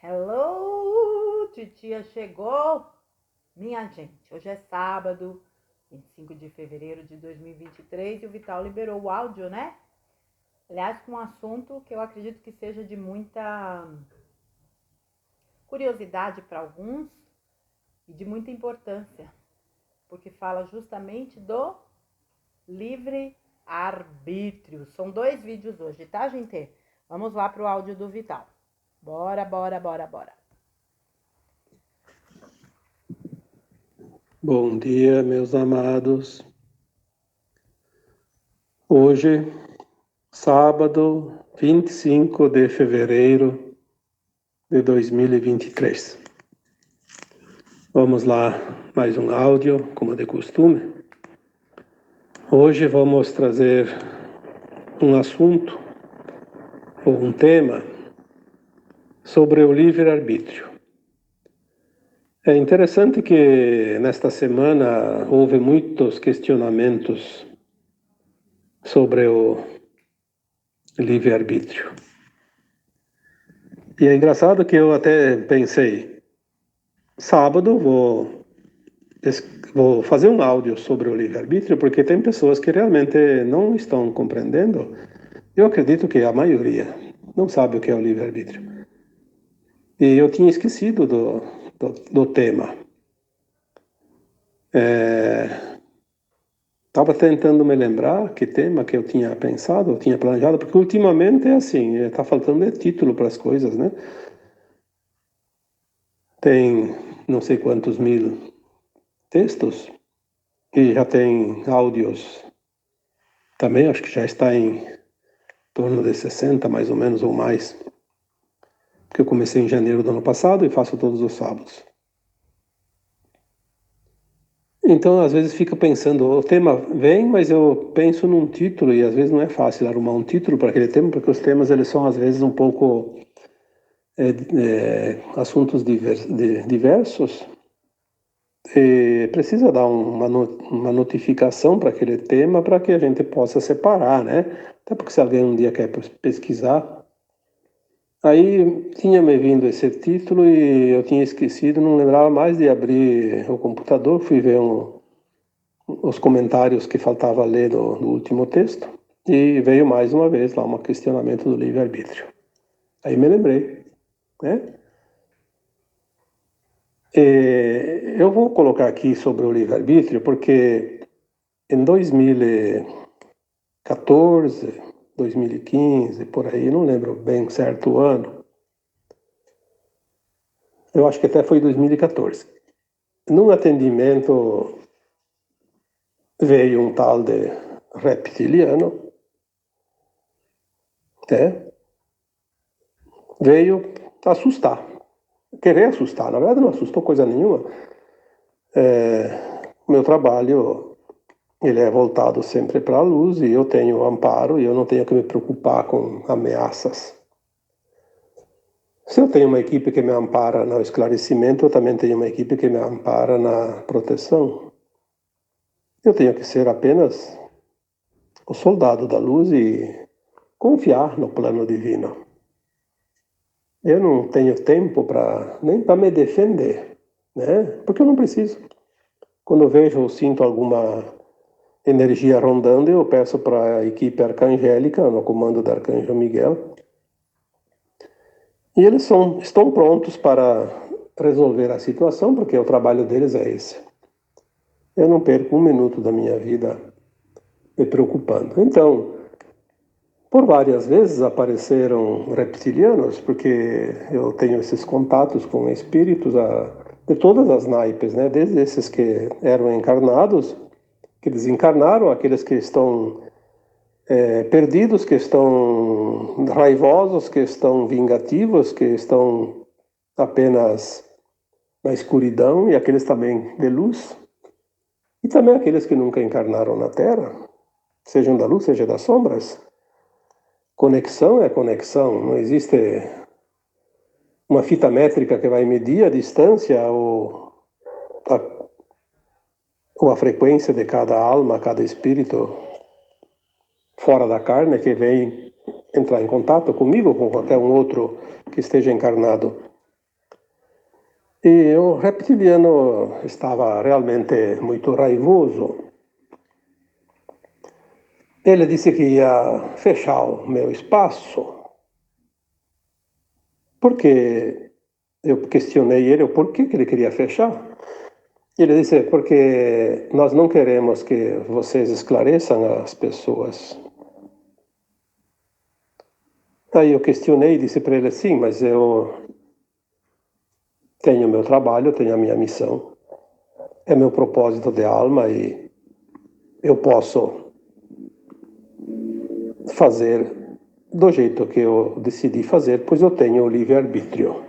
Hello, titia chegou. Minha gente, hoje é sábado, 25 de fevereiro de 2023 e o Vital liberou o áudio, né? Aliás, com um assunto que eu acredito que seja de muita curiosidade para alguns e de muita importância, porque fala justamente do livre-arbítrio. São 2 vídeos hoje, tá, gente? Vamos lá para o áudio do Vital. Bora. Bom dia, meus amados. Hoje, sábado, 25 de fevereiro de 2023. Vamos lá, mais um áudio, como de costume. Hoje vamos trazer um assunto, ou um tema, sobre o livre-arbítrio. É interessante que nesta semana houve muitos questionamentos sobre o livre-arbítrio. E é engraçado que eu até pensei, sábado vou fazer um áudio sobre o livre-arbítrio, porque tem pessoas que realmente não estão compreendendo. Eu acredito que a maioria não sabe o que é o livre-arbítrio. E eu tinha esquecido do tema. Estava tentando me lembrar que tema que eu tinha pensado, eu tinha planejado, porque ultimamente é assim, está faltando título para as coisas, né? Tem não sei quantos mil textos e já tem áudios também, acho que já está em torno de 60, mais ou menos, ou mais. Porque eu comecei em janeiro do ano passado e faço todos os sábados. Então, às vezes, fica pensando, o tema vem, mas eu penso num título, e às vezes não é fácil arrumar um título para aquele tema, porque os temas, eles são, às vezes, um pouco assuntos diversos, e precisa dar uma notificação para aquele tema para que a gente possa separar, né? Até porque se alguém um dia quer pesquisar. Aí tinha me vindo esse título e eu tinha esquecido, não lembrava mais de abrir o computador, fui ver os comentários que faltava ler do último texto e veio mais uma vez lá um questionamento do livre-arbítrio. Aí me lembrei, né? Eu vou colocar aqui sobre o livre-arbítrio porque em 2014, 2015, por aí, não lembro bem certo o ano, eu acho que até foi 2014. Num atendimento veio um tal de reptiliano, né? Veio assustar, querer assustar. Na verdade, não assustou coisa nenhuma. O meu trabalho, ele é voltado sempre para a luz e eu tenho amparo e eu não tenho que me preocupar com ameaças. Se eu tenho uma equipe que me ampara no esclarecimento, eu também tenho uma equipe que me ampara na proteção. Eu tenho que ser apenas o soldado da luz e confiar no plano divino. Eu não tenho tempo nem para me defender, né? Porque eu não preciso. Quando eu vejo ou sinto alguma energia rondando, eu peço para a equipe arcangélica, no comando do arcanjo Miguel, e eles estão prontos para resolver a situação, porque o trabalho deles é esse. Eu não perco um minuto da minha vida me preocupando. Então, por várias vezes apareceram reptilianos, porque eu tenho esses contatos com espíritos de todas as naipes, né? Desde esses que eram encarnados, que desencarnaram, aqueles que estão perdidos, que estão raivosos, que estão vingativos, que estão apenas na escuridão, e aqueles também de luz, e também aqueles que nunca encarnaram na Terra, sejam da luz, seja das sombras. Conexão é conexão, não existe uma fita métrica que vai medir a distância ou a frequência de cada alma, cada espírito fora da carne que vem entrar em contato comigo ou com qualquer um outro que esteja encarnado. E o reptiliano estava realmente muito raivoso. Ele disse que ia fechar o meu espaço, porque eu questionei ele o porquê que ele queria fechar. Ele disse, porque nós não queremos que vocês esclareçam as pessoas. Aí eu questionei e disse para ele, sim, mas eu tenho meu trabalho, tenho a minha missão, é meu propósito de alma e eu posso fazer do jeito que eu decidi fazer, pois eu tenho o livre-arbítrio.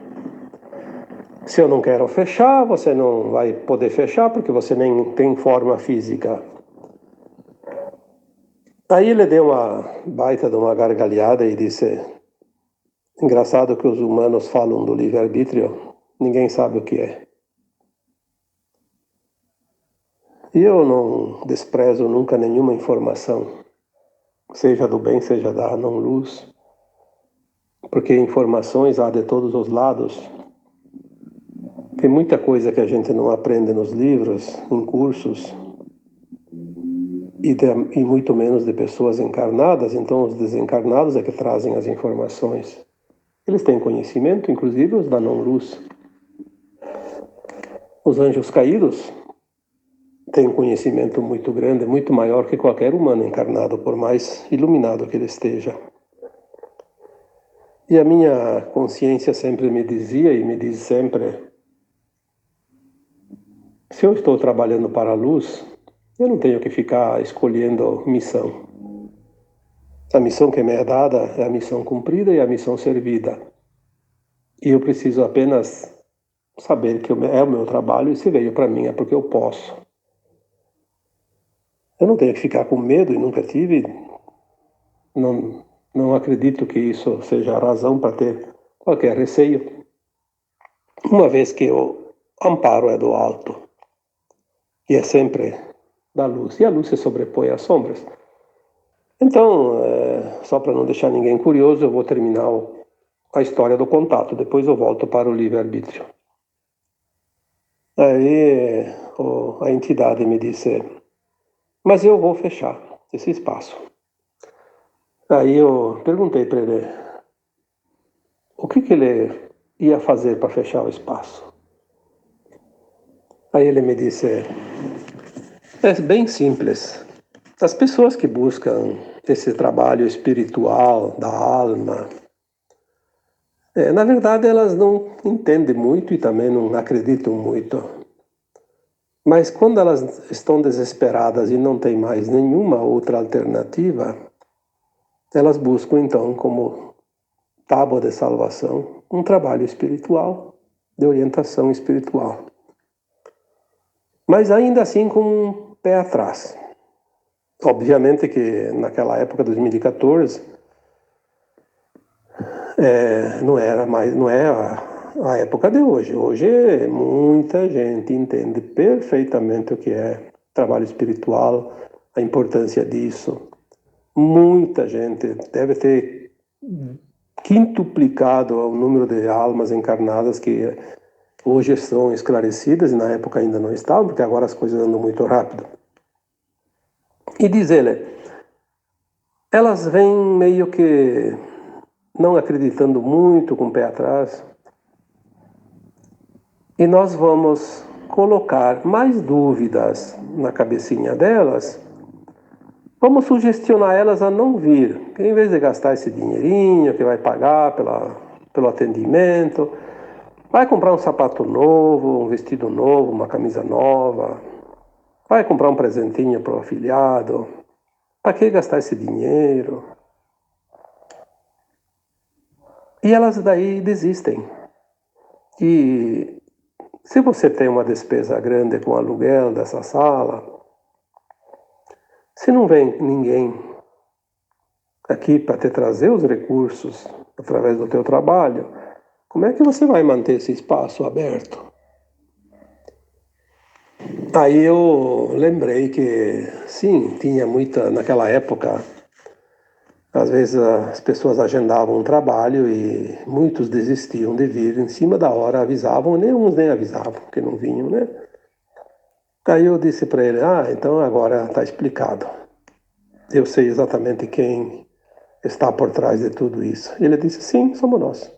Se eu não quero fechar, você não vai poder fechar porque você nem tem forma física. Aí ele deu uma baita de uma gargalhada e disse, engraçado que os humanos falam do livre-arbítrio, ninguém sabe o que é. E eu não desprezo nunca nenhuma informação, seja do bem, seja da não-luz, porque informações há de todos os lados. Tem muita coisa que a gente não aprende nos livros, em cursos, e muito menos de pessoas encarnadas, então os desencarnados é que trazem as informações. Eles têm conhecimento, inclusive os da não-luz. Os anjos caídos têm um conhecimento muito grande, muito maior que qualquer humano encarnado, por mais iluminado que ele esteja. E a minha consciência sempre me dizia e me diz sempre, se eu estou trabalhando para a luz, eu não tenho que ficar escolhendo missão. A missão que me é dada é a missão cumprida e a missão servida. E eu preciso apenas saber que é o meu trabalho e se veio para mim é porque eu posso. Eu não tenho que ficar com medo e nunca tive. Não acredito que isso seja a razão para ter qualquer receio, uma vez que o amparo é do alto e é sempre da luz, e a luz se sobrepõe às sombras. Então, só para não deixar ninguém curioso, eu vou terminar a história do contato, depois eu volto para o livre-arbítrio. Aí a entidade me disse, mas eu vou fechar esse espaço. Aí eu perguntei para ele o que ele ia fazer para fechar o espaço. Aí ele me disse, é bem simples. As pessoas que buscam esse trabalho espiritual da alma, na verdade elas não entendem muito e também não acreditam muito. Mas quando elas estão desesperadas e não têm mais nenhuma outra alternativa, elas buscam então como tábua de salvação um trabalho espiritual, de orientação espiritual. Mas ainda assim com um pé atrás. Obviamente que naquela época, 2014, não é a época de hoje. Hoje muita gente entende perfeitamente o que é trabalho espiritual, a importância disso. Muita gente deve ter quintuplicado o número de almas encarnadas que hoje são esclarecidas e na época ainda não estavam, porque agora as coisas andam muito rápido. E diz ele, elas vêm meio que não acreditando muito, com o pé atrás, e nós vamos colocar mais dúvidas na cabecinha delas, vamos sugestionar elas a não vir, que em vez de gastar esse dinheirinho que vai pagar pelo atendimento, vai comprar um sapato novo, um vestido novo, uma camisa nova, vai comprar um presentinho para o afilhado, para que gastar esse dinheiro? E elas daí desistem. E se você tem uma despesa grande com o aluguel dessa sala, se não vem ninguém aqui para te trazer os recursos através do teu trabalho, como é que você vai manter esse espaço aberto? Aí eu lembrei que, sim, tinha muita, naquela época, Às vezes as pessoas agendavam um trabalho e muitos desistiam de vir em cima da hora, avisavam, nem uns nem avisavam que não vinham, né? Aí eu disse para ele, então agora está explicado. Eu sei exatamente quem está por trás de tudo isso. Ele disse, sim, somos nós.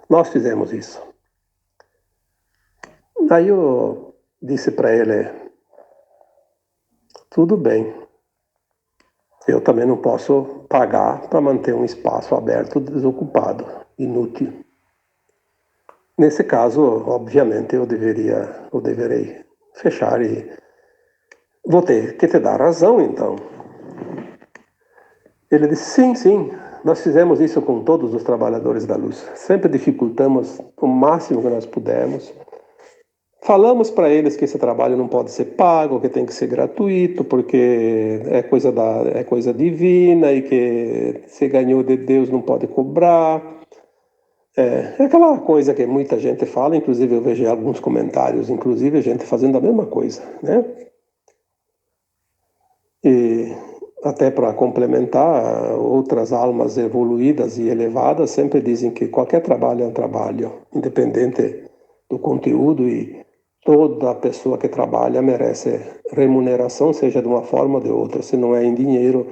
Nós fizemos isso. Aí eu disse para ele, tudo bem, eu também não posso pagar para manter um espaço aberto desocupado, inútil. Nesse caso, obviamente, eu deverei fechar e vou ter que te dar razão, então. Ele disse, sim, nós fizemos isso com todos os trabalhadores da luz. Sempre dificultamos o máximo que nós pudemos. Falamos para eles que esse trabalho não pode ser pago, que tem que ser gratuito, porque é coisa divina e que se ganhou de Deus não pode cobrar. É aquela coisa que muita gente fala, inclusive eu vejo alguns comentários, inclusive a gente fazendo a mesma coisa, né? E até para complementar, outras almas evoluídas e elevadas sempre dizem que qualquer trabalho é um trabalho, independente do conteúdo, e toda pessoa que trabalha merece remuneração, seja de uma forma ou de outra, se não é em dinheiro,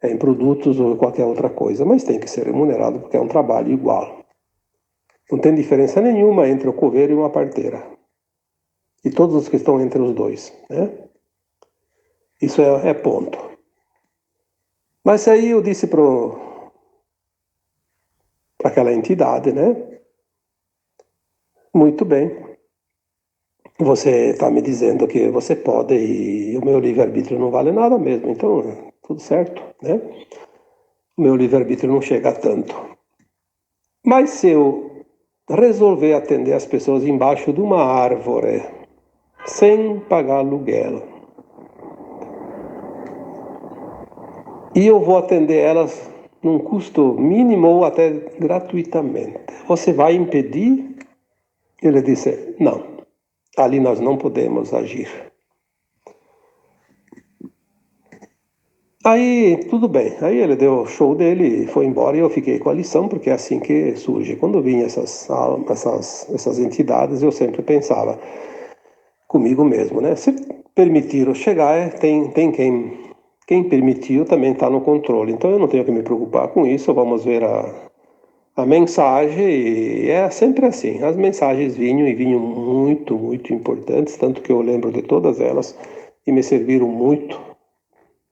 é em produtos ou qualquer outra coisa, mas tem que ser remunerado porque é um trabalho igual. Não tem diferença nenhuma entre o coveiro e uma parteira. E todos os que estão entre os dois, né? Isso é ponto. Mas aí eu disse para aquela entidade, né? Muito bem. Você está me dizendo que você pode e o meu livre-arbítrio não vale nada mesmo. Então, tudo certo, né? O meu livre-arbítrio não chega a tanto. Mas se eu resolver atender as pessoas embaixo de uma árvore, sem pagar aluguel, e eu vou atender elas num custo mínimo ou até gratuitamente, você vai impedir? Ele disse, não, ali nós não podemos agir. Aí, tudo bem. Aí ele deu o show dele, foi embora e eu fiquei com a lição, porque é assim que surge. Quando vinham essas entidades, eu sempre pensava comigo mesmo, né? Se permitiram chegar, tem quem permitiu também está no controle. Então eu não tenho que me preocupar com isso, vamos ver a mensagem, e é sempre assim. As mensagens vinham e vinham muito, muito importantes, tanto que eu lembro de todas elas e me serviram muito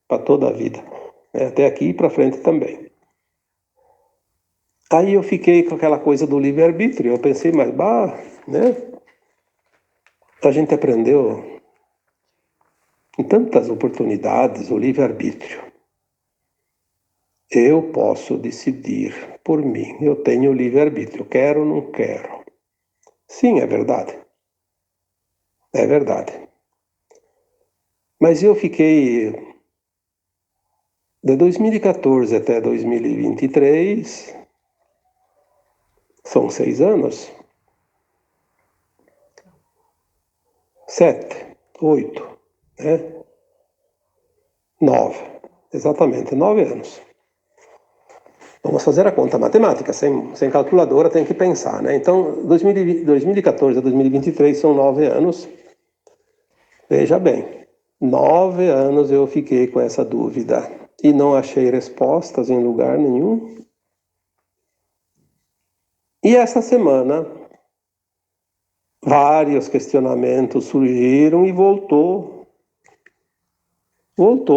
para toda a vida, né? Até aqui e para frente também. Aí eu fiquei com aquela coisa do livre-arbítrio. Eu pensei, mas né? A gente aprendeu em tantas oportunidades o livre-arbítrio. Eu posso decidir por mim. Eu tenho livre-arbítrio. Quero ou não quero. Sim, é verdade. É verdade. Mas eu fiquei de 2014 até 2023, são 6 anos, 7, 8, né? 9, exatamente, 9 anos. Vamos fazer a conta matemática, sem calculadora tem que pensar, né? Então, 2014 a 2023 são 9 anos. Veja bem, 9 anos eu fiquei com essa dúvida e não achei respostas em lugar nenhum. E essa semana, vários questionamentos surgiram e voltou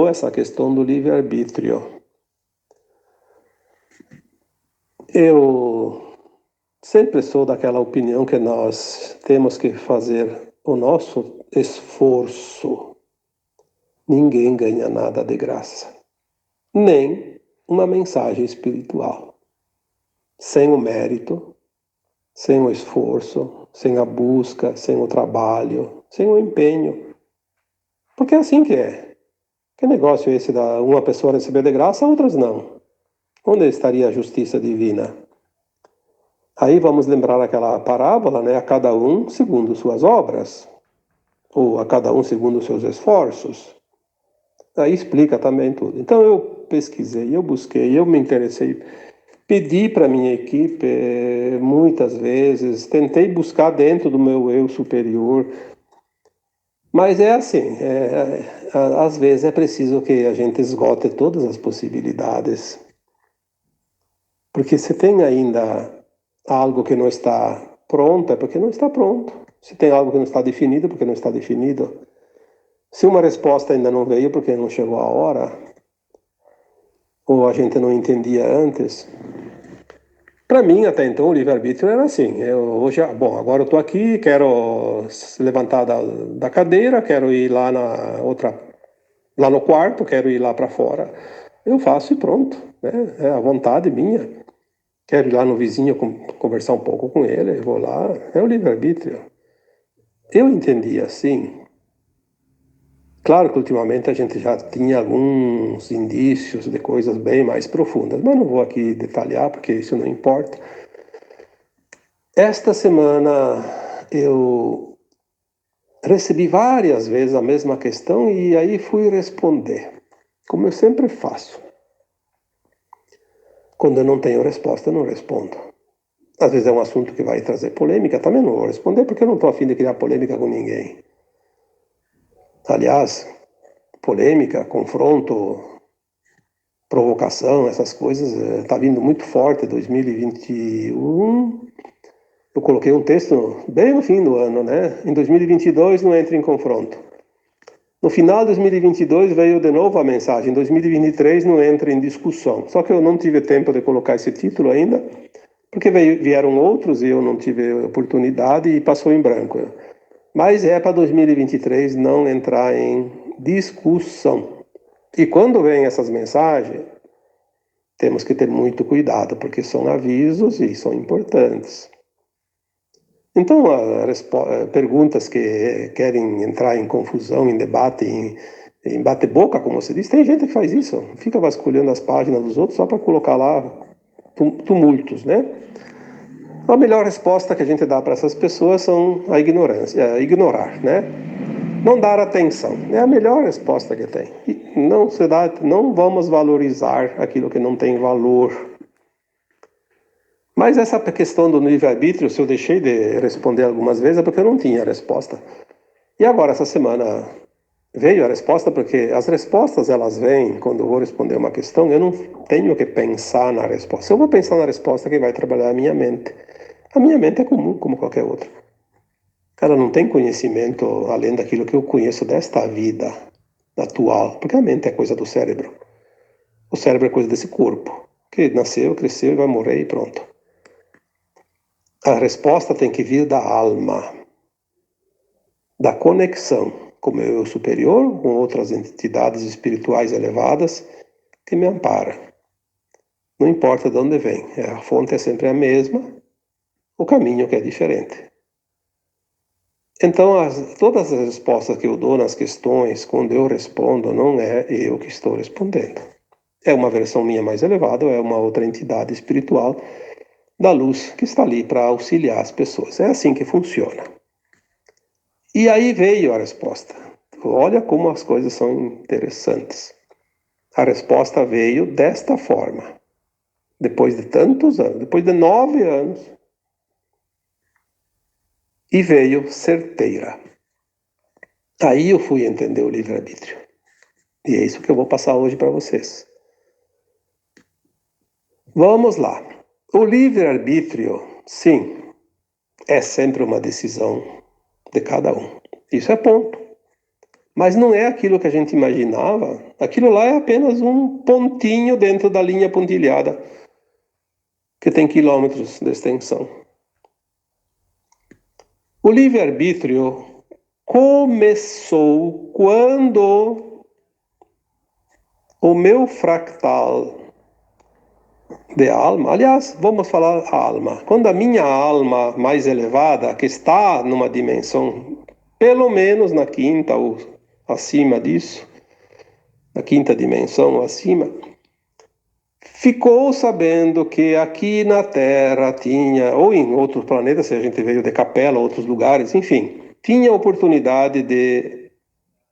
essa questão do livre-arbítrio. Eu sempre sou daquela opinião que nós temos que fazer o nosso esforço. Ninguém ganha nada de graça, nem uma mensagem espiritual. Sem o mérito, sem o esforço, sem a busca, sem o trabalho, sem o empenho. Porque é assim que é. Que negócio é esse da uma pessoa receber de graça, outras não? Onde estaria a justiça divina? Aí vamos lembrar aquela parábola, né? A cada um segundo suas obras, ou a cada um segundo seus esforços. Aí explica também tudo. Então eu pesquisei, eu busquei, eu me interessei, pedi para minha equipe muitas vezes, tentei buscar dentro do meu eu superior, mas é assim, às vezes é preciso que a gente esgote todas as possibilidades, porque se tem ainda algo que não está pronto, é porque não está pronto. Se tem algo que não está definido, é porque não está definido. Se uma resposta ainda não veio porque não chegou a hora, ou a gente não entendia antes, para mim até então o livre-arbítrio era assim, hoje, bom, agora eu estou aqui, quero se levantar da cadeira, quero ir lá no quarto, quero ir lá para fora, eu faço e pronto, né? É a vontade minha. Quero ir lá no vizinho conversar um pouco com ele, eu vou lá, é o livre-arbítrio. Eu entendi assim. Claro que ultimamente a gente já tinha alguns indícios de coisas bem mais profundas, mas não vou aqui detalhar porque isso não importa. Esta semana eu recebi várias vezes a mesma questão e aí fui responder, como eu sempre faço. Quando eu não tenho resposta, eu não respondo. Às vezes é um assunto que vai trazer polêmica, também não vou responder porque eu não estou a fim de criar polêmica com ninguém. Aliás, polêmica, confronto, provocação, essas coisas, está vindo muito forte. 2021, eu coloquei um texto bem no fim do ano, né? Em 2022 não entre em confronto. No final de 2022 veio de novo a mensagem, em 2023 não entra em discussão. Só que eu não tive tempo de colocar esse título ainda, porque vieram outros e eu não tive oportunidade e passou em branco. Mas é para 2023 não entrar em discussão. E quando vem essas mensagens, temos que ter muito cuidado, porque são avisos e são importantes. Então, perguntas que querem entrar em confusão, em debate, em bate-boca, como você diz, tem gente que faz isso, fica vasculhando as páginas dos outros só para colocar lá tumultos, né? A melhor resposta que a gente dá para essas pessoas são a ignorância, ignorar, né? Não dar atenção, é a melhor resposta que tem. E não vamos valorizar aquilo que não tem valor. Mas essa questão do livre-arbítrio, se eu deixei de responder algumas vezes, é porque eu não tinha resposta. E agora, essa semana, veio a resposta, porque as respostas, elas vêm, quando eu vou responder uma questão, eu não tenho que pensar na resposta. Se eu vou pensar na resposta, quem vai trabalhar é a minha mente. A minha mente é comum, como qualquer outra. Ela não tem conhecimento além daquilo que eu conheço desta vida atual, porque a mente é coisa do cérebro. O cérebro é coisa desse corpo, que nasceu, cresceu e vai morrer e pronto. A resposta tem que vir da alma, da conexão com o meu eu superior, com outras entidades espirituais elevadas que me amparam. Não importa de onde vem, a fonte é sempre a mesma, o caminho que é diferente. Então, todas as respostas que eu dou nas questões, quando eu respondo, não é eu que estou respondendo. É uma versão minha mais elevada, ou é uma outra entidade espiritual da luz que está ali para auxiliar as pessoas. É assim que funciona. E aí veio a resposta. Olha como as coisas são interessantes. A resposta veio desta forma. Depois de tantos anos, depois de 9 anos, e veio certeira. Aí eu fui entender o livre-arbítrio. E é isso que eu vou passar hoje para vocês. Vamos lá. O livre-arbítrio, sim, é sempre uma decisão de cada um. Isso é ponto. Mas não é aquilo que a gente imaginava. Aquilo lá é apenas um pontinho dentro da linha pontilhada, que tem quilômetros de extensão. O livre-arbítrio começou quando o meu fractal de alma, aliás, vamos falar a alma. Quando a minha alma mais elevada, que está numa dimensão, pelo menos na quinta ou acima disso, na quinta dimensão ou acima, ficou sabendo que aqui na Terra tinha, ou em outros planetas, se a gente veio de Capela, outros lugares, enfim, tinha oportunidade de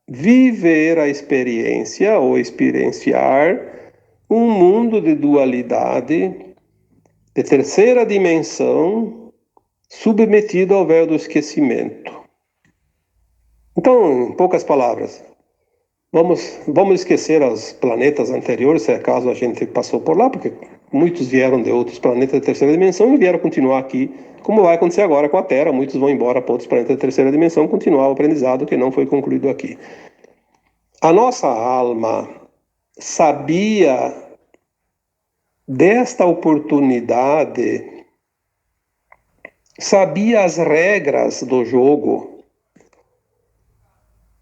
viver a experiência ou experienciar um mundo de dualidade, de terceira dimensão, submetido ao véu do esquecimento. Então, em poucas palavras, vamos esquecer os planetas anteriores, se é caso a gente passou por lá, porque muitos vieram de outros planetas de terceira dimensão e vieram continuar aqui, como vai acontecer agora com a Terra. Muitos vão embora para outros planetas de terceira dimensão, continuar o aprendizado que não foi concluído aqui. A nossa alma sabia desta oportunidade, sabia as regras do jogo,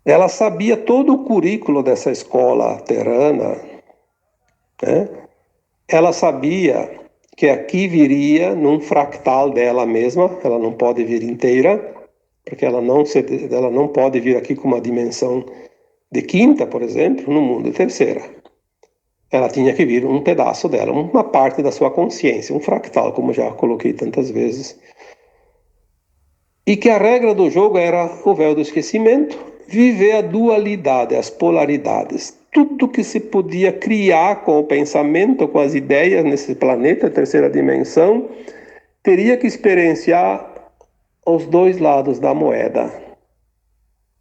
ela sabia todo o currículo dessa escola terrana, né? Ela sabia que aqui viria num fractal dela mesma, ela não pode vir inteira, porque ela não pode vir aqui com uma dimensão de quinta, por exemplo, no mundo de terceira. Ela tinha que vir um pedaço dela, uma parte da sua consciência, um fractal, como já coloquei tantas vezes. E que a regra do jogo era o véu do esquecimento, viver a dualidade, as polaridades. Tudo que se podia criar com o pensamento, com as ideias nesse planeta, terceira dimensão, teria que experienciar os dois lados da moeda.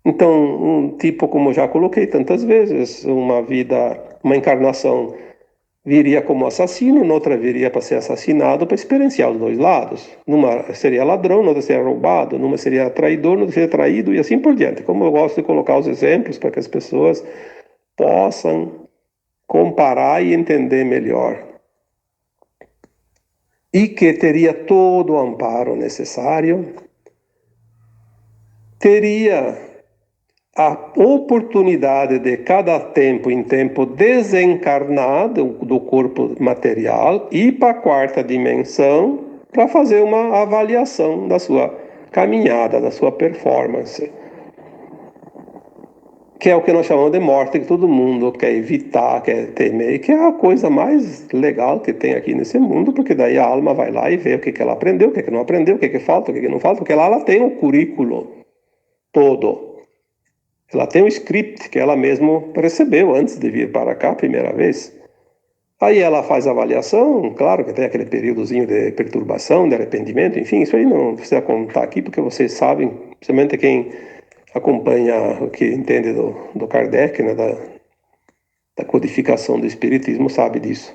Então, um tipo, como já coloquei tantas vezes, uma encarnação viria como assassino, noutra viria para ser assassinado, para experienciar os dois lados. Numa seria ladrão, noutra seria roubado, numa seria traidor, noutra seria traído, e assim por diante. Como eu gosto de colocar os exemplos para que as pessoas possam comparar e entender melhor. E que teria todo o amparo necessário, teria a oportunidade de cada tempo em tempo desencarnar do corpo material e para a quarta dimensão para fazer uma avaliação da sua caminhada, da sua performance, que é o que nós chamamos de morte, que todo mundo quer evitar, quer temer, que é a coisa mais legal que tem aqui nesse mundo, porque daí a alma vai lá e vê o que ela aprendeu, o que não aprendeu, o que falta, o que não falta, porque lá ela tem o currículo todo. Ela tem um script que ela mesma recebeu antes de vir para cá a primeira vez. Aí ela faz a avaliação, claro que tem aquele períodozinho de perturbação, de arrependimento, enfim, isso aí não precisa contar aqui, porque vocês sabem, principalmente quem acompanha o que entende do Kardec, né, da codificação do Espiritismo, sabe disso.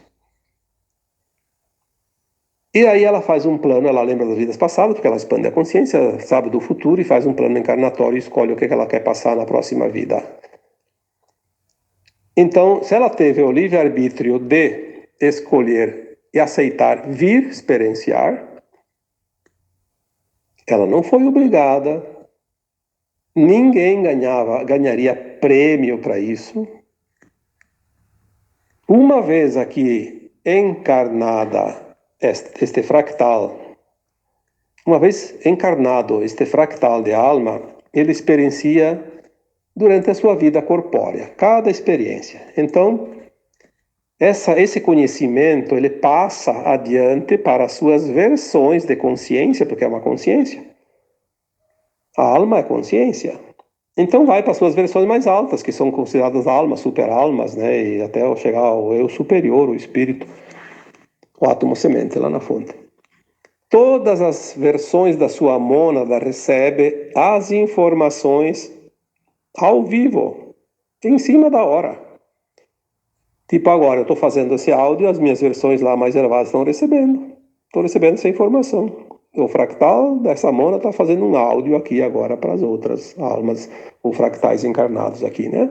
E aí ela faz um plano, ela lembra das vidas passadas, porque ela expande a consciência, sabe do futuro e faz um plano encarnatório e escolhe o que ela quer passar na próxima vida. Então, se ela teve o livre-arbítrio de escolher e aceitar vir experienciar, ela não foi obrigada, ninguém ganharia prêmio para isso. Uma vez aqui encarnada este fractal, uma vez encarnado este fractal de alma, ele experiencia durante a sua vida corpórea, cada experiência. Então, esse conhecimento ele passa adiante para as suas versões de consciência, porque é uma consciência. A alma é consciência. Então vai para as suas versões mais altas, que são consideradas almas, super-almas, né? E até chegar ao eu superior, o espírito, o átomo semente lá na fonte. Todas as versões da sua mônada recebe as informações ao vivo, em cima da hora. Tipo agora, eu estou fazendo esse áudio, as minhas versões lá mais elevadas estão recebendo. Estou recebendo essa informação. O fractal dessa mônada está fazendo um áudio aqui agora para as outras almas, ou fractais encarnados aqui, né?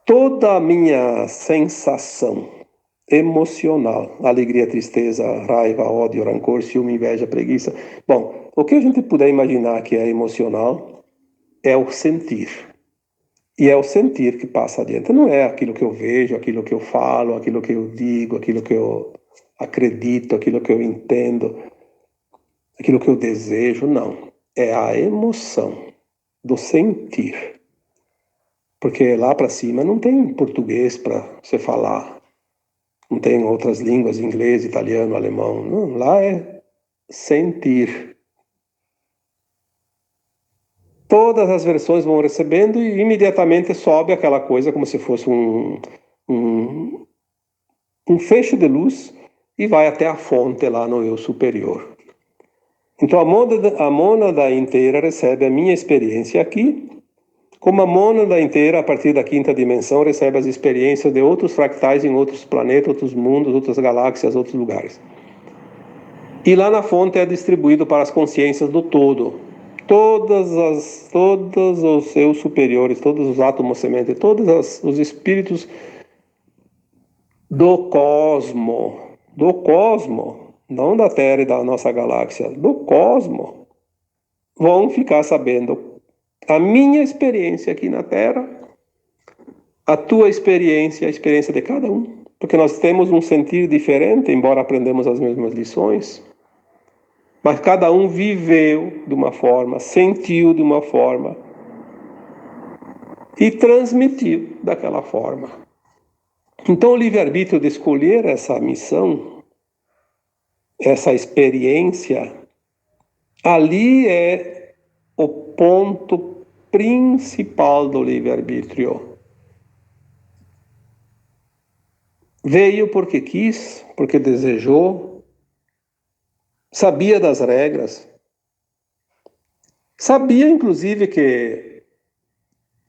Toda a minha sensação emocional, alegria, tristeza, raiva, ódio, rancor, ciúme, inveja, preguiça. Bom, o que a gente puder imaginar que é emocional é o sentir. E é o sentir que passa adiante. Não é aquilo que eu vejo, aquilo que eu falo, aquilo que eu digo, aquilo que eu acredito, aquilo que eu entendo, aquilo que eu desejo. Não. É a emoção do sentir. Porque lá para cima não tem português para você falar. Não tem outras línguas, inglês, italiano, alemão. Não, lá é sentir. Todas as versões vão recebendo e imediatamente sobe aquela coisa como se fosse um, um feixe de luz e vai até a fonte lá no eu superior. Então a mônada inteira recebe a minha experiência aqui, como a mônada inteira, a partir da quinta dimensão, recebe as experiências de outros fractais em outros planetas, outros mundos, outras galáxias, outros lugares. E lá na fonte é distribuído para as consciências do todo. Todos os seus superiores, todos os átomos sementes, todos os espíritos do cosmo, não da Terra e da nossa galáxia, do cosmo, vão ficar sabendo a minha experiência aqui na Terra, a tua experiência, a experiência de cada um, porque nós temos um sentir diferente, embora aprendemos as mesmas lições, mas cada um viveu de uma forma, sentiu de uma forma e transmitiu daquela forma. Então o livre-arbítrio de escolher essa missão, essa experiência, ali é o ponto principal do livre-arbítrio. Veio porque quis, porque desejou, sabia das regras, sabia inclusive que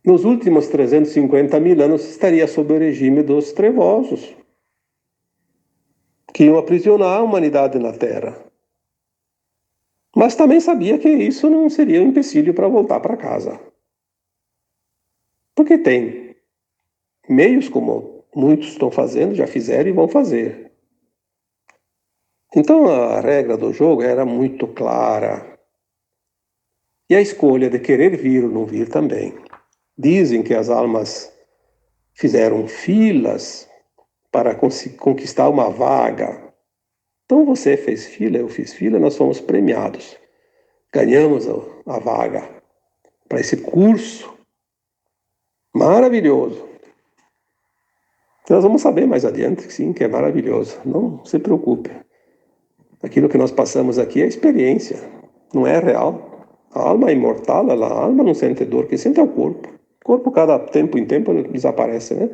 nos últimos 350 mil anos estaria sob o regime dos trevosos, que iam aprisionar a humanidade na Terra. Mas também sabia que isso não seria um empecilho para voltar para casa. Porque tem meios como muitos estão fazendo, já fizeram e vão fazer. Então a regra do jogo era muito clara. E a escolha de querer vir ou não vir também. Dizem que as almas fizeram filas para conquistar uma vaga. Então você fez fila, eu fiz fila, nós fomos premiados. Ganhamos a vaga para esse curso maravilhoso. Nós vamos saber mais adiante que sim, que é maravilhoso. Não se preocupe. Aquilo que nós passamos aqui é experiência, não é real. A alma é imortal, a alma não sente dor, quem sente é o corpo. O corpo, cada tempo em tempo, desaparece, né?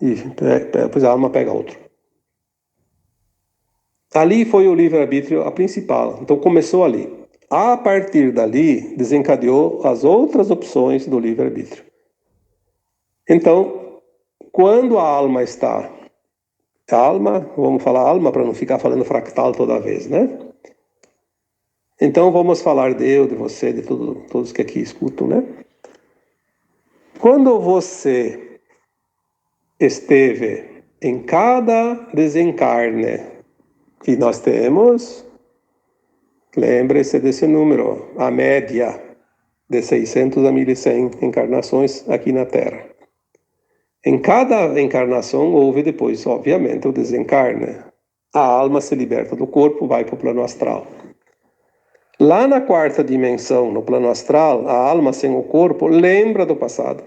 E depois a alma pega outro. Ali foi o livre-arbítrio a principal. Então começou ali. A partir dali, desencadeou as outras opções do livre-arbítrio. Então, quando a alma está... A alma, vamos falar alma para não ficar falando fractal toda vez, né? Então vamos falar de eu, de você, de todos que aqui escutam, né? Quando você esteve em cada desencarne que nós temos, lembre-se desse número, a média de 600 a 1100 encarnações aqui na Terra. Em cada encarnação houve depois, obviamente, o desencarne. A alma se liberta do corpo, vai para o plano astral. Lá na quarta dimensão, no plano astral, a alma sem o corpo lembra do passado,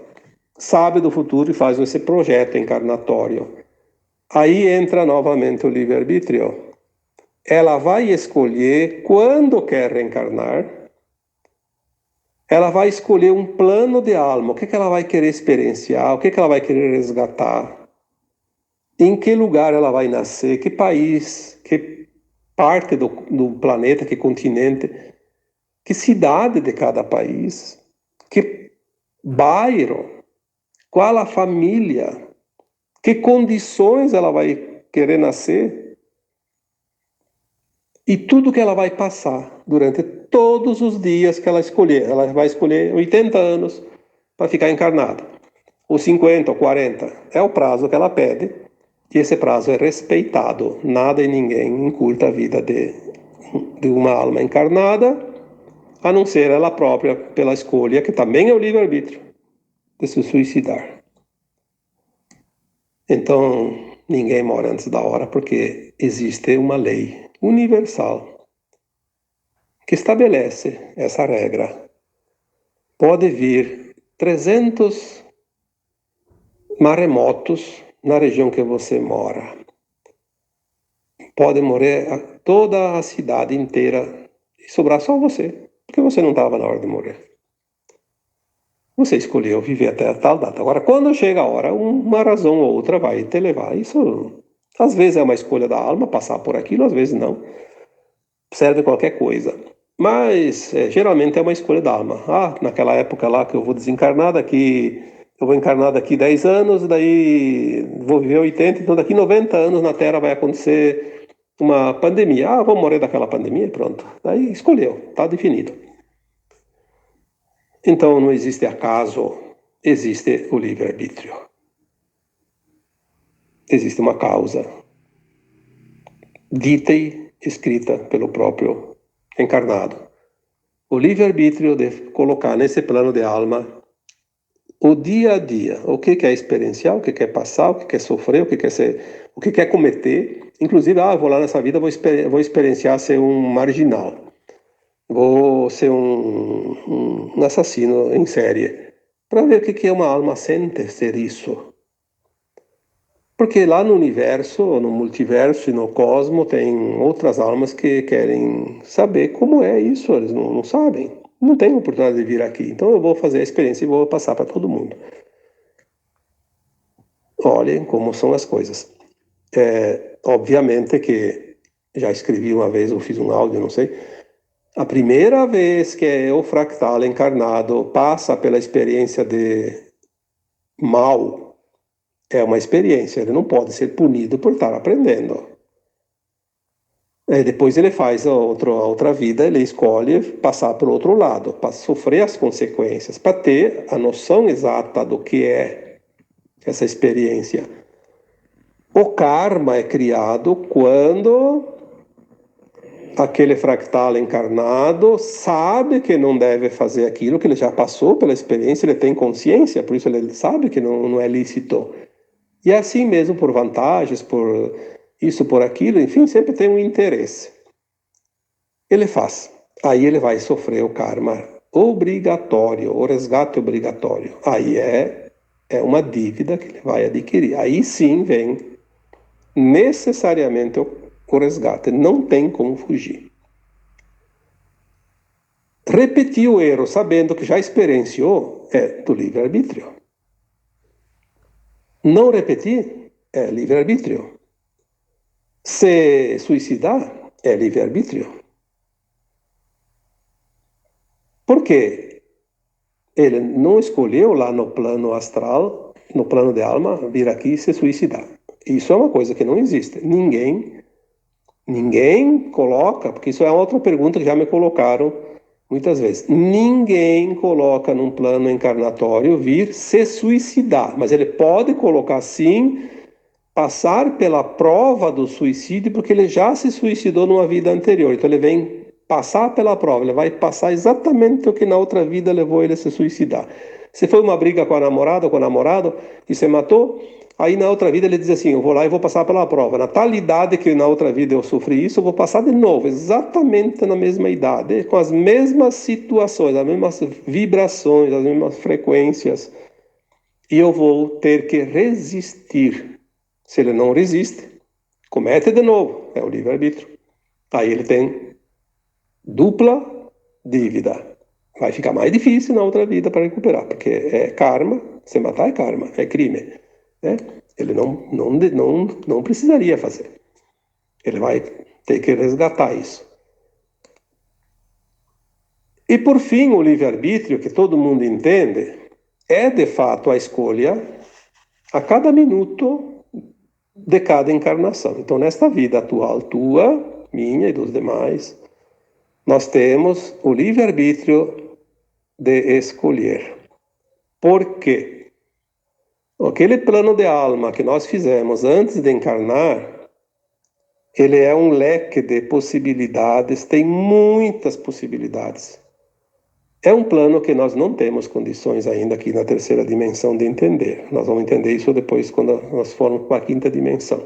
sabe do futuro e faz esse projeto encarnatório. Aí entra novamente o livre-arbítrio. Ela vai escolher quando quer reencarnar, ela vai escolher um plano de alma, o que ela vai querer experienciar, o que ela vai querer resgatar, em que lugar ela vai nascer, que país, que parte do planeta, que continente, que cidade de cada país, que bairro, qual a família, que condições ela vai querer nascer e tudo que ela vai passar durante todos os dias que ela escolher. Ela vai escolher 80 anos para ficar encarnada, ou 50, ou 40. É o prazo que ela pede e esse prazo é respeitado. Nada e ninguém encurta a vida de uma alma encarnada, a não ser ela própria pela escolha, que também é o livre-arbítrio, de se suicidar. Então, ninguém morre antes da hora, porque existe uma lei universal que estabelece essa regra. Pode vir 300 maremotos na região que você mora. Pode morrer toda a cidade inteira e sobrar só você, porque você não estava na hora de morrer. Você escolheu viver até tal data. Agora, quando chega a hora, uma razão ou outra vai te levar. Isso, às vezes, é uma escolha da alma, passar por aquilo, às vezes não. Serve qualquer coisa. Mas, geralmente, é uma escolha da alma. Ah, naquela época lá que eu vou desencarnar, eu vou encarnar daqui 10 anos, daí vou viver 80, então daqui 90 anos na Terra vai acontecer uma pandemia. Ah, vou morrer daquela pandemia, pronto. Daí escolheu, está definido. Então não existe acaso, existe o livre-arbítrio. Existe uma causa, dita e escrita pelo próprio encarnado. O livre-arbítrio de colocar nesse plano de alma o dia a dia, o que quer experienciar, o que quer passar, o que quer sofrer, o que quer ser, o que quer cometer. Inclusive, vou lá nessa vida, vou experienciar ser um marginal, vou ser um assassino em série, para ver o que uma alma sente ser isso. Porque lá no universo, no multiverso e no cosmo tem outras almas que querem saber como é isso, eles não sabem, não têm oportunidade de vir aqui. Então eu vou fazer a experiência e vou passar para todo mundo. Olhem como são as coisas. Obviamente que já escrevi uma vez, ou fiz um áudio, não sei. A primeira vez que o fractal encarnado passa pela experiência de mal, é uma experiência, ele não pode ser punido por estar aprendendo. Depois ele faz a outra vida, ele escolhe passar para o outro lado, para sofrer as consequências, para ter a noção exata do que é essa experiência. O karma é criado quando aquele fractal encarnado sabe que não deve fazer aquilo, que ele já passou pela experiência, ele tem consciência, por isso ele sabe que não é lícito. E assim mesmo, por vantagens, por isso, por aquilo, enfim, sempre tem um interesse. Ele faz. Aí ele vai sofrer o karma obrigatório, o resgate obrigatório. Aí é uma dívida que ele vai adquirir. Aí sim vem necessariamente o resgate. Não tem como fugir. Repetir o erro sabendo que já experienciou é do livre-arbítrio. Não repetir é livre-arbítrio. Se suicidar é livre-arbítrio. Por quê? Ele não escolheu lá no plano astral, no plano de alma, vir aqui e se suicidar. Isso é uma coisa que não existe. Ninguém coloca, porque isso é outra pergunta que já me colocaram muitas vezes. Ninguém coloca num plano encarnatório vir se suicidar, mas ele pode colocar sim, passar pela prova do suicídio, porque ele já se suicidou numa vida anterior. Então ele vem passar pela prova, ele vai passar exatamente o que na outra vida levou ele a se suicidar. Se foi uma briga com a namorada ou com o namorado e se matou, aí na outra vida ele diz assim, eu vou lá e vou passar pela prova. Na tal idade que na outra vida eu sofri isso, eu vou passar de novo, exatamente na mesma idade, com as mesmas situações, as mesmas vibrações, as mesmas frequências. E eu vou ter que resistir. Se ele não resiste, comete de novo, é o livre-arbítrio. Aí ele tem dupla dívida. Vai ficar mais difícil na outra vida para recuperar, porque é karma, se matar é karma, é crime. Né? Ele não precisaria fazer. Ele vai ter que resgatar isso. E por fim, o livre-arbítrio, que todo mundo entende, é de fato a escolha a cada minuto de cada encarnação. Então, nesta vida atual tua, minha e dos demais, nós temos o livre-arbítrio de escolher. Por quê? Aquele plano de alma que nós fizemos antes de encarnar, ele é um leque de possibilidades, tem muitas possibilidades. É um plano que nós não temos condições ainda aqui na terceira dimensão de entender. Nós vamos entender isso depois quando nós formos para a quinta dimensão.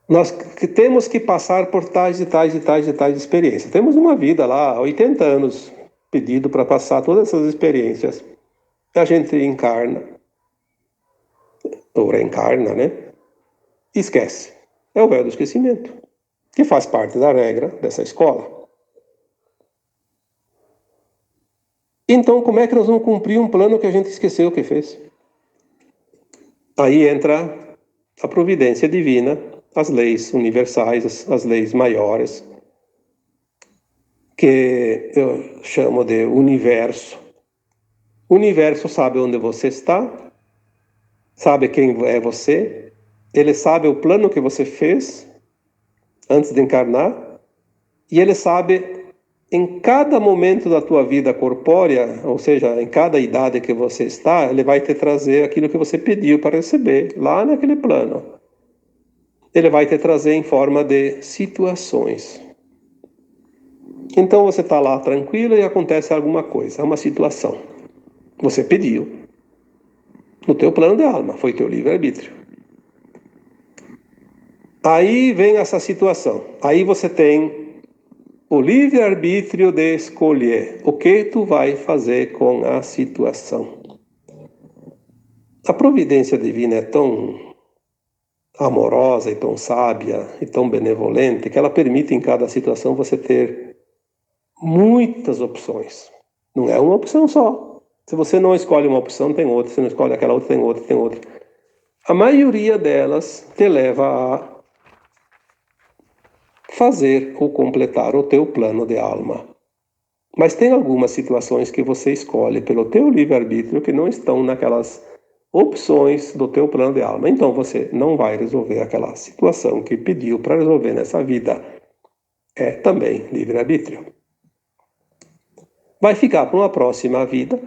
Nós temos que passar por tais e tais e tais e tais experiências. Temos uma vida lá, 80 anos pedido para passar todas essas experiências. A gente encarna, ou reencarna, né? E esquece. É o véu do esquecimento, que faz parte da regra dessa escola. Então, como é que nós vamos cumprir um plano que a gente esqueceu que fez? Aí entra a providência divina, as leis universais, as leis maiores, que eu chamo de universo. O universo sabe onde você está, sabe quem é você, ele sabe o plano que você fez antes de encarnar, e ele sabe em cada momento da tua vida corpórea, ou seja, em cada idade que você está, ele vai te trazer aquilo que você pediu para receber, lá naquele plano. Ele vai te trazer em forma de situações. Então você está lá tranquilo e acontece alguma coisa, uma situação. Você pediu. No teu plano de alma, foi teu livre-arbítrio. Aí vem essa situação. Aí você tem o livre-arbítrio de escolher o que tu vai fazer com a situação. A providência divina é tão amorosa e tão sábia e tão benevolente que ela permite em cada situação você ter muitas opções. Não é uma opção só. Se você não escolhe uma opção, tem outra. Se não escolhe aquela outra, tem outra, tem outra. A maioria delas te leva a fazer ou completar o teu plano de alma. Mas tem algumas situações que você escolhe pelo teu livre-arbítrio que não estão naquelas opções do teu plano de alma. Então você não vai resolver aquela situação que pediu para resolver nessa vida. É também livre-arbítrio. Vai ficar para uma próxima vida,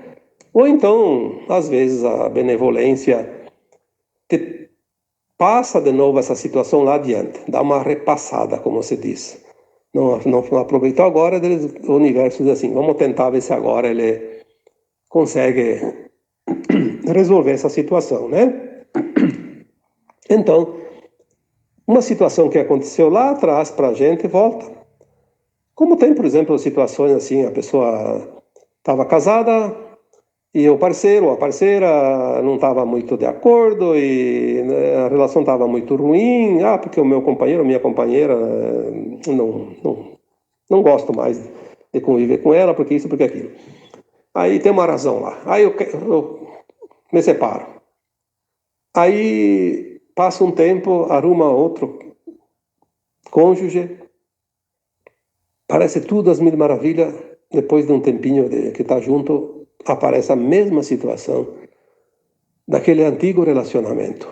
ou então, às vezes, a benevolência te passa de novo essa situação lá adiante, dá uma repassada, como se diz. Não aproveitou agora, o universo diz assim, vamos tentar ver se agora ele consegue resolver essa situação, né? Então, uma situação que aconteceu lá atrás para a gente volta. Como tem, por exemplo, situações assim, a pessoa estava casada e o parceiro ou a parceira não estava muito de acordo e a relação estava muito ruim. Ah, porque o meu companheiro ou minha companheira não gosto mais de conviver com ela, porque isso, porque aquilo. Aí tem uma razão lá. Aí eu me separo. Aí passa um tempo, arruma outro cônjuge, parece tudo às mil maravilhas. Depois de um tempinho que está junto, aparece a mesma situação daquele antigo relacionamento.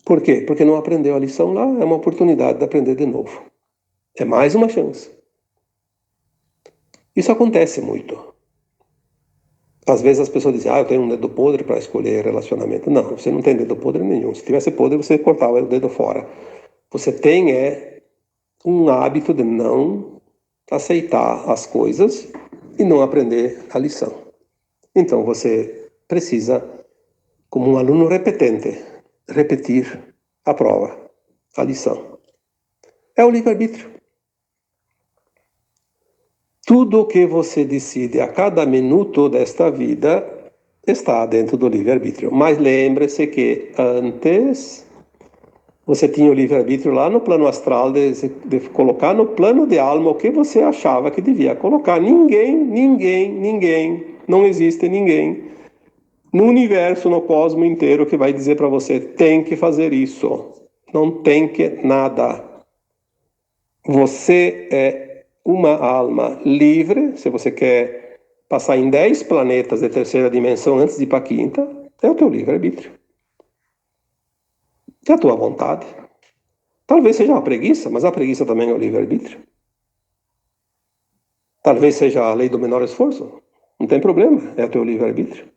Por quê? Porque não aprendeu a lição lá, é uma oportunidade de aprender de novo. É mais uma chance. Isso acontece muito. Às vezes as pessoas dizem, eu tenho um dedo podre para escolher relacionamento. Não, você não tem dedo podre nenhum. Se tivesse podre, você cortava o dedo fora. Você tem um hábito de não aceitar as coisas e não aprender a lição. Então você precisa, como um aluno repetente, repetir a prova, a lição. É o livre-arbítrio. Tudo o que você decide a cada minuto desta vida está dentro do livre-arbítrio. Mas lembre-se que antes você tinha o livre-arbítrio lá no plano astral de colocar no plano de alma o que você achava que devia colocar. Ninguém, não existe ninguém no universo, no cosmos inteiro que vai dizer para você, tem que fazer isso. Não tem que nada. Você é uma alma livre. Se você quer passar em 10 planetas de terceira dimensão antes de ir para a quinta, é o teu livre-arbítrio. É a tua vontade. Talvez seja uma preguiça, mas a preguiça também é o livre-arbítrio. Talvez seja a lei do menor esforço. Não tem problema, é o teu livre-arbítrio.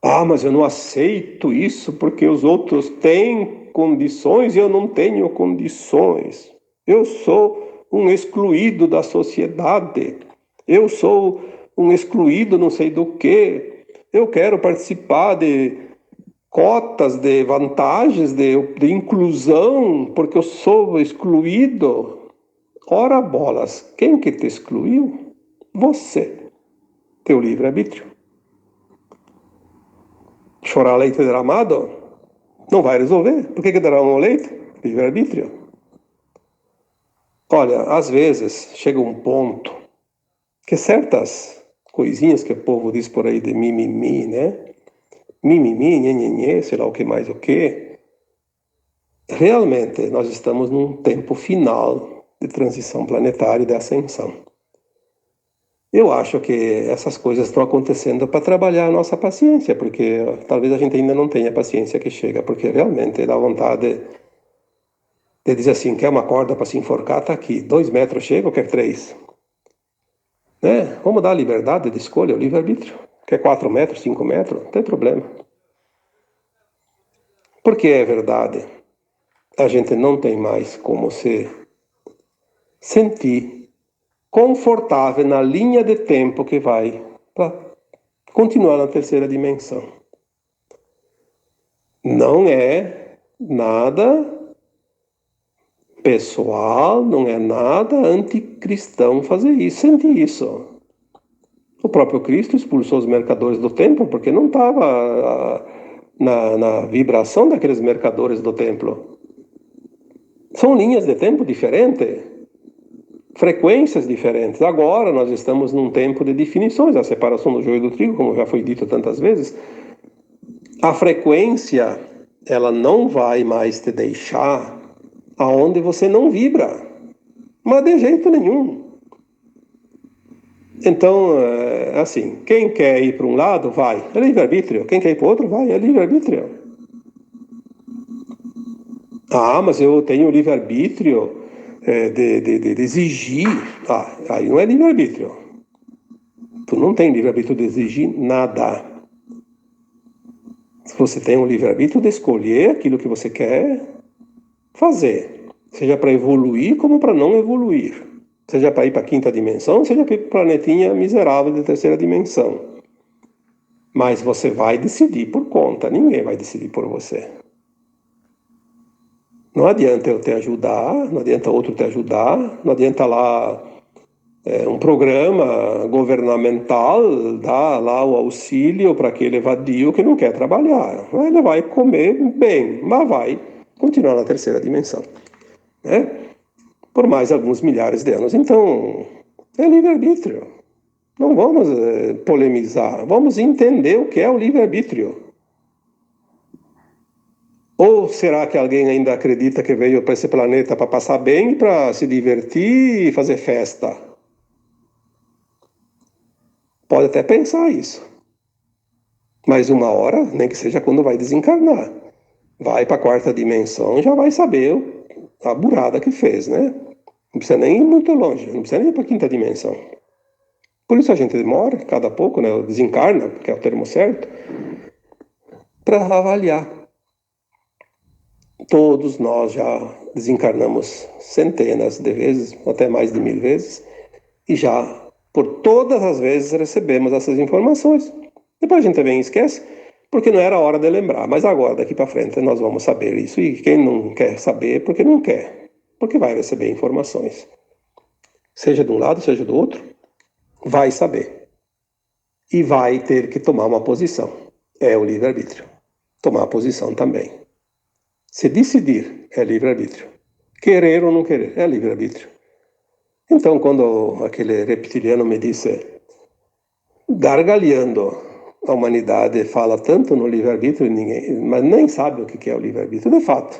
Ah, mas eu não aceito isso porque os outros têm condições e eu não tenho condições. Eu sou um excluído da sociedade. Eu sou um excluído não sei do quê. Eu quero participar de cotas, de vantagens, de inclusão, porque eu sou excluído. Ora bolas, quem que te excluiu? Você, teu livre-arbítrio. Chorar leite derramado não vai resolver. Por que derramam leite? Livre-arbítrio. Olha, às vezes chega um ponto que certas coisinhas que o povo diz por aí de mimimi, né? Mimimi, nhenhenhê, sei lá o que mais o que. Realmente, nós estamos num tempo final de transição planetária e de ascensão. Eu acho que essas coisas estão acontecendo para trabalhar a nossa paciência, porque talvez a gente ainda não tenha a paciência que chega, porque realmente dá vontade de dizer assim, quer uma corda para se enforcar, tá aqui, 2 metros chega ou quer 3? Né? Vamos dar a liberdade de escolha, o livre-arbítrio. Quer 4 metros, 5 metros, não tem problema. Porque é verdade, a gente não tem mais como se sentir confortável na linha de tempo que vai para continuar na terceira dimensão. Não é nada pessoal, não é nada anticristão fazer isso, sentir isso. O próprio Cristo expulsou os mercadores do templo porque não estava na vibração daqueles mercadores do templo. São linhas de tempo diferentes, frequências diferentes. Agora nós estamos num tempo de definições, a separação do joio e do trigo, como já foi dito tantas vezes. A frequência, ela não vai mais te deixar aonde você não vibra, mas de jeito nenhum. Então, assim, quem quer ir para um lado, vai, é livre-arbítrio. Quem quer ir para o outro, vai, é livre-arbítrio. Ah, mas eu tenho livre-arbítrio de exigir. Ah, aí não é livre-arbítrio. Tu não tem livre-arbítrio de exigir nada. Você tem um livre-arbítrio de escolher aquilo que você quer fazer. Seja para evoluir como para não evoluir. Seja para ir para a quinta dimensão, seja para ir para o planetinha miserável de terceira dimensão. Mas você vai decidir por conta, ninguém vai decidir por você. Não adianta eu te ajudar, não adianta outro te ajudar, não adianta lá um programa governamental dar lá o auxílio para aquele vadio que não quer trabalhar. Ele vai comer bem, mas vai continuar na terceira dimensão, né? Por mais alguns milhares de anos. Então, é livre-arbítrio. Não vamos polemizar, vamos entender o que é o livre-arbítrio. Ou será que alguém ainda acredita que veio para esse planeta para passar bem, para se divertir e fazer festa? Pode até pensar isso. Mas uma hora, nem que seja quando vai desencarnar, vai para a quarta dimensão, já vai saber a burrada que fez, né? Não precisa nem ir muito longe, não precisa nem ir para a quinta dimensão. Por isso a gente demora, cada pouco, né? Desencarna, que é o termo certo, para avaliar. Todos nós já desencarnamos centenas de vezes, até mais de 1000 vezes, e já por todas as vezes recebemos essas informações. Depois a gente também esquece, porque não era hora de lembrar, mas agora, daqui para frente, nós vamos saber isso, e quem não quer saber, porque não quer, porque vai receber informações. Seja de um lado, seja do outro, vai saber. E vai ter que tomar uma posição. É o livre-arbítrio. Tomar a posição também. Se decidir, é livre-arbítrio. Querer ou não querer, é livre-arbítrio. Então, quando aquele reptiliano me disse, gargalhando, a humanidade fala tanto no livre-arbítrio, mas nem sabe o que é o livre-arbítrio, de fato.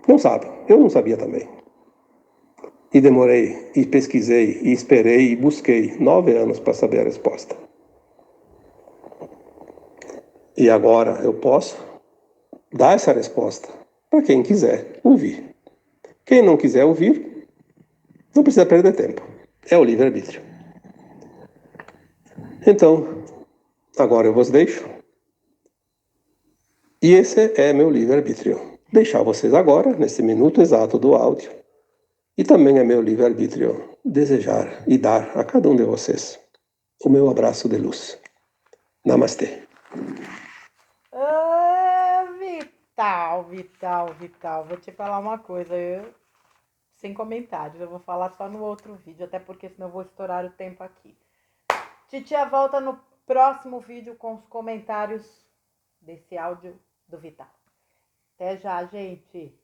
Não sabe. Eu não sabia também. E demorei, e pesquisei, e esperei, e busquei 9 anos para saber a resposta. E agora eu posso dar essa resposta para quem quiser ouvir. Quem não quiser ouvir, não precisa perder tempo. É o livre-arbítrio. Então, agora eu vos deixo. E esse é meu livre-arbítrio. Deixar vocês agora, nesse minuto exato do áudio. E também é meu livre-arbítrio desejar e dar a cada um de vocês o meu abraço de luz. Namastê. Vital, Vital, Vital. Vou te falar uma coisa, sem comentários, eu vou falar só no outro vídeo, até porque senão eu vou estourar o tempo aqui. Titia volta no próximo vídeo com os comentários desse áudio do Vital. Até já, gente!